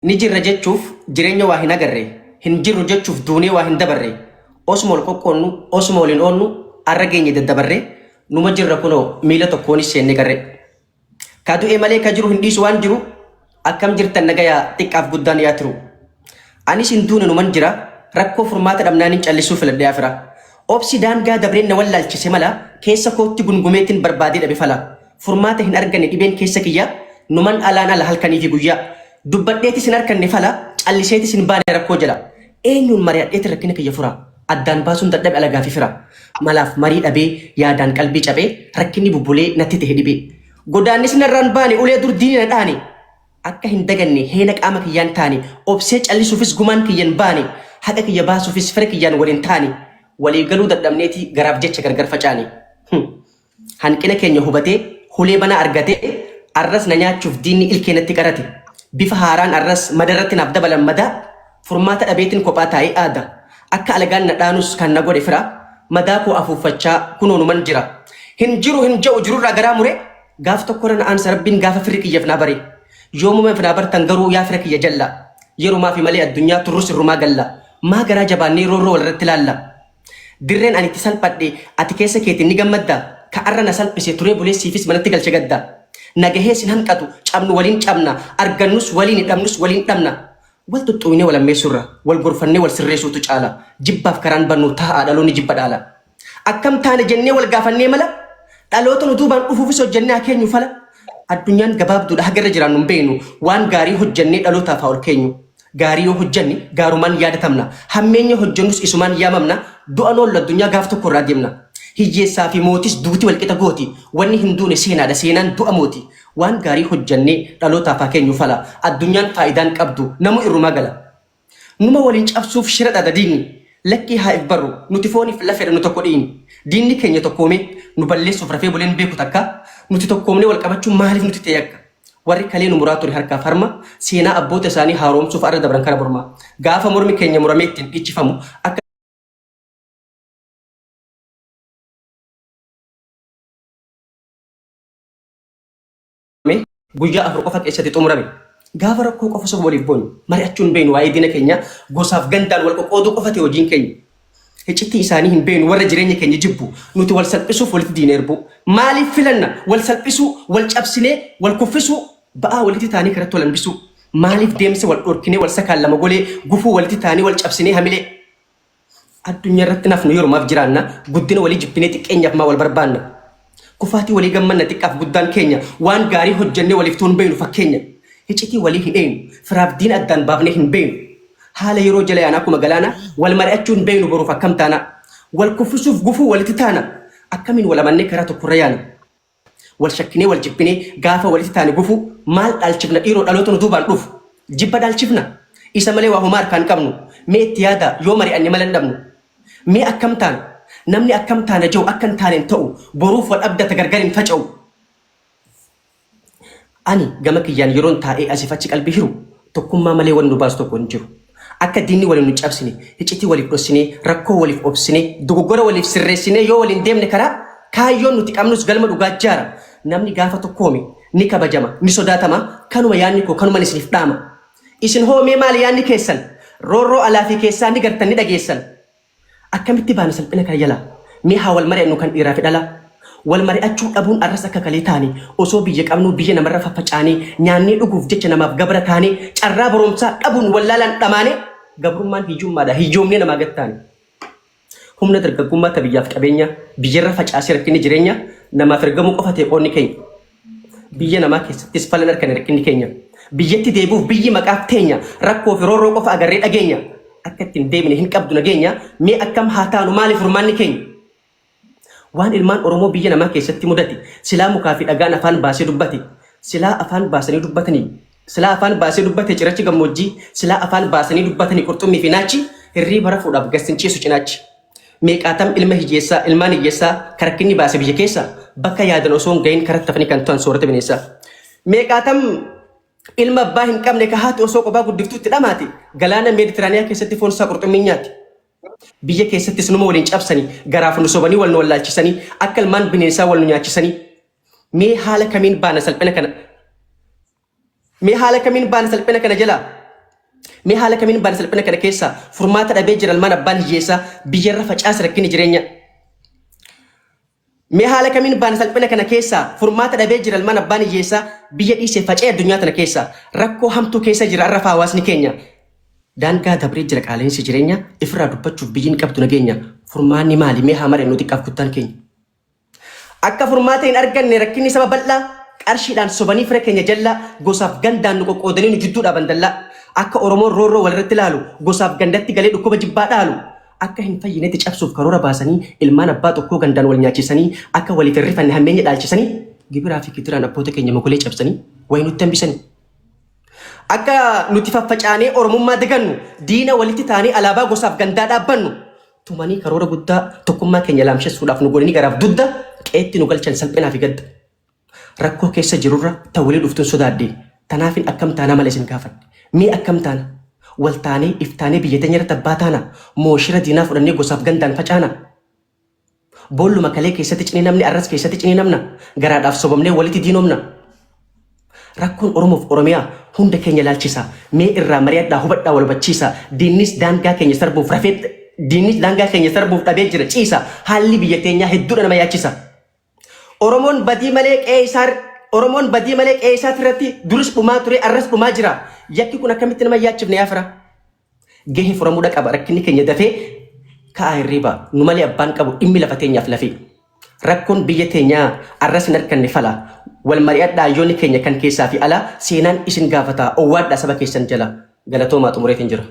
نجر رجتشوف جرينيا واهنا قري هنجر رجتشوف دوني واهن دبري osmol kokkonnu osmolin onnu arrageñi de dabarre numa jirra kuno mila tokkoni senne garre kadu e male kajiru hindi suwan jiru akam jirtan nagaya tikaf guddan yatru ani sinduna numan jira rakko furmata damnani callisu fil diafra obsidan ga dabre na wallal ci semala kessa kotti gungumetin barbadi da bifala furmata hin argane diben kessa kiya numan alana la halkani fi guyya dubbadeti sinar kan nifala calliseti sin bane rakko jala enyun mariya etir rakina kiya fura addaan baasuun dadhabe alagaa fi fira malaaf marii dhabee yaadaan qalbii cabee rakkinni bubbulee natti ta'e dhibee godaannis narraan baane ulee dur diini na dhaane akka hin daganne heena qaama kiyyaan taane obsee callisuufis gumaan kiyyan baane haqa kiyya baasuufis fira kiyyaan waliin taane walii galuu dadhabneeti garaaf jecha gargar facaane hanqina keenya hubatee hulee bana argatee arras na nyaachuuf diinni ilkeenatti qarate bifa haaraan arras madarratti naaf dabalan madaa furmaata dhabeetiin kophaa taa'ee aada akka alagaan na dhaanus kan na godhe fira madaa koo afuuffachaa kunoonu man jira hin jiru hin ja'u jirurraa garaa mure gaaf tokko na aansa rabbiin gaafa firri kiyyaaf naa bare yoomuma fi naa bartan garuu yaa fira kiyya jalla yerumaa fi malee addunyaa turrus irrumaa galla maa garaa jabaannee roorroo walirratti laalla dirreen ani itti salphadhe ati keessa keetiin ni gammadda ka arra na salphise turee buleessiifis manatti galche gadda nagahee sin hanqatu cabnu waliin cabna argannus waliin hidhamnus waliin dhabna wal tuttuine wala mesurra wal gorfanne wal sirreesutu caala jibbaaf karaan bannu ta'a dhaloonni jibba dhaala akkam taane jennee wal gaafannee mala dhaloota nu duubaan dhufuufis hojjennee akeenyu fala addunyaan gabaabduudha hagarra jiraannu hin beeknu waan gaarii hojjennee dhalootaaf haa ol keenyu gaarii yoo hojjenne gaarumaan yaadatamna hammeenya hojjennus isumaan yaamamna du'an ol addunyaa gaaf tokko irraa deemna hiyyeessaa fi mootis duuti walqixa gooti wanni hin duune seenaadha seenaan du'a mooti waan gaarii hojjannee dhalootaaf haa keenyu fala addunyaan faayidaan qabdu namu irrumaa gala numa waliin cabsuuf shira dhadha diinni lakkii haa if barru nuti fooniif lafedha nu tokko dhiini diinni keenya tokkoome nu balleessuuf rafee buleen beeku takka nuti tokkoomne wal qabachuun maaliif nuti ta'e akka warri kalee nu muraa ture harkaaf harma seenaa abboota isaanii haaromsuuf arra dabran kana mormaa gaafa mormi keenya muramee ittiin dhiichifamu akka guyyaa afur qofa keessatti xumurame gaafa rakkoo qofa soba waliif boonu mari'achuun beenu waa'ee diina keenya gosaaf gandaan wal qoqqooduu qofa ta'e hojiin keenya hiccitti isaanii hin beenu warra jireenya keenya jibbu nuti wal salphisuuf walitti diina erbu maaliif filanna wal salphisuu wal cabsinee wal kuffisuu ba'aa walitti taanii karatti wal hambisuu maaliif deemsa wal dhorkinee wal sakaan lama golee gufuu walitti taanii wal cabsinee hamilee addunyaa irratti nafnu yerumaaf jiraanna guddina walii jibbinee xiqqeenyaaf maa wal barbaanna kufaatii walii gammanna xiqqaaf guddaan keenya waan gaarii hojjennee waliif tuun beenu fakkeenya hiccitii walii hin eenu firaaf diina addaan baafnee hin beenu haala yeroo jala yaanaa akkuma galaana wal mari'achuun beenu boruuf akkam taana wal kuffisuuf gufuu walitti taana akkamiin wal amannee karaa tokkorra yaana wal shakkinee wal jibbinee gaafa walitti taane gufuu maal dhaalchifna dhiiroo dhaloota nu duubaan dhufu jibba dhaalchifna isa malee waa homaa harkaan qabnu mee itti yaada yoo mari'anne mala hin dhabnu mee akkam taana namni akkam taana jiru akkan taaneen ta'u boruuf wal abdata gargar hin faca'u ani gama kiyyaan yeroon taa'ee asif achi qalbii hiru tokkummaa malee wanni nu baasu tokko hin jiru akka diinni waliin nu cabsine hiccitii waliif dhossinee rakkoo waliif obsinee dogoggora waliif sirreessinee yoo waliin deemne karaa kaayyoon nuti qabnus galma dhugaa jaara namni gaafa tokkoome ni kabajama ni sodaatama kanuma yaanni koo kanuma isiniif dhaama isin hoomee maali yaanni keessan roorroo alaa fi keessaa ni gartan ni dhageessan akkamitti baana salphina kana jala mee haa wal mari'annu kan dhiiraa fi dhala wal mari'achuu dhabuun arras akka kalee taane osoo biyya qabnu biyya namarra faffacaanee nyaannee dhuguuf jecha namaaf gabra taanee carraa barumsaa dhabuun wallaalaan dhamaane gabrummaan hiyyummaadha hiyyoomnee namaa gattaane humna dargaggummaa ta biyyaaf qabeenya biyyarra facaasee rakkinni jireenya namaaf ergamuu qofa ta'e qoonni keenya biyya namaa keessattis falan harkan rakkinni keenya biyyatti deebuuf biyyi maqaaf teenya rakkoo fi roorroo qofa agarree dhageenya akka ittiin deemne hin qabdu nageenya mee akkam haa taanu maaliif furmaanni keenya waan ilmaan oromoo biyya namaa keessatti mudate silaa mukaa fi dhagaan afaan baasee dubbate silaa afaan baasanii dubbatanii silaa afaan baasee dubbate cirrachi gammoojjii silaa afaan baasanii dubbatanii qurxummii fi naachi hirrii bara fuudhaaf gastinchiisu cinaachi meeqaatam ilma hiyyeessaa ilmaan hiyyeessaa karakkinni baase biyya keessa bakka yaadan osoo hin gahin karatti hafanii kan tu'an soorata bineensaa meeqaatam ilma abbaa hin qabne ka haati osoo qophaa guddiftuutti dhamaate galaana meeditiraaniyaa keessatti foon isaa qurxummii nyaate biyya keessattis numa waliin cabsanii garaaf nu sobanii wal nu wallaalchisanii akka ilmaan bineensaa wal nu nyaachisanii mee haala kamiin baana salphina kana jala Mee haala kamiin baana salphina kana keessa furmaata dhabee jira ilmaan abbaan hiyyeessaa biyyarra facaasa rakkini jireenya. Mee haala kamiin baana salphina kana keessa furmaata dhabee jira ilmaan abbaan hiyyeessaa biyya dhiisee faca'ee addunyaa tana keessa rakkoo hamtuu keessa jira arrafa hawaasni keenya. Daangaa dabree jira qaala'insi jireenya ifirraa dubbachuuf biyyiin qabdu nageenya furmaanni maali mee haa mareen nuti xiqqaaf kuttaan keenya. Akka furmaata hin arganne rakkinni saba bal'aa qarshiidhaan sobanii fira keenya jallaa gosaaf gandaan nu qoqqoodanii nu jidduu dhaaban dallaa. Akka Oromoon roorroo walirratti ilaalu gosaaf gandatti galee dhukkuba jibbaa dhaalu akka hin fayyinetti cabsuuf karoora baasanii ilmaan abbaa tokkoo gandaan wal nyaachisanii akka waliif hin rifanne hammeenya dhaalchisanii gibiraa fi kitiraan abboota keenya mokolee cabsanii wayi nutti hambisanii. Akka nuti faffacaanee Oromummaa dagannu diina walitti taanee alaabaa gosaaf gandaa dhaabbannu tumanii karoora guddaa tokkummaa keenya laamsessuudhaaf nu godhanii garaaf dudda qeetti nu galchan salphinaa fi gadda. Rakkoo keessa jirurra ta'ulee dhuftuun sodaadde tanaafin akkam taanaa malee isin gaafadhe. Mee akkam taana wal taanee iftaanee biyya teenya irratti abbaa taana moo shira diinaa fudhannee gosaaf gandaan facaana. Boolluma kalee keessatti cinii namni arras keessatti cinii namna garaadhaaf sobamnee walitti diinoomna. Rakkoon Oromoof Oromiyaa hunda keenya laalchisa mee irraa mari'adhaa hubadhaa wal bachiisa diinnis daangaa keenya sarbuuf rafee diinnis daangaa keenya sarbuuf dhabee jira ciisa haalli biyya teenyaa hedduudha nama yaachisa. Oromoon badii malee qe'ee irratti duris dhumaa ture arras dhumaa jira yakki kun akkamitti nama yaachifne yaafira. Gahee furamuudha qaba rakkinni keenya dafee ka'aa hirriba nu malee abbaan qabu dhimmi lafa teenyaaf lafee. Rakkoon biyya teenyaa arras hin arganne fala wal mari'adhaa yoonni keenya kan keessaa fi alaa seenaan isin gaafata owwaadhaa saba keessan jala galatoomaa xumureetiin jira.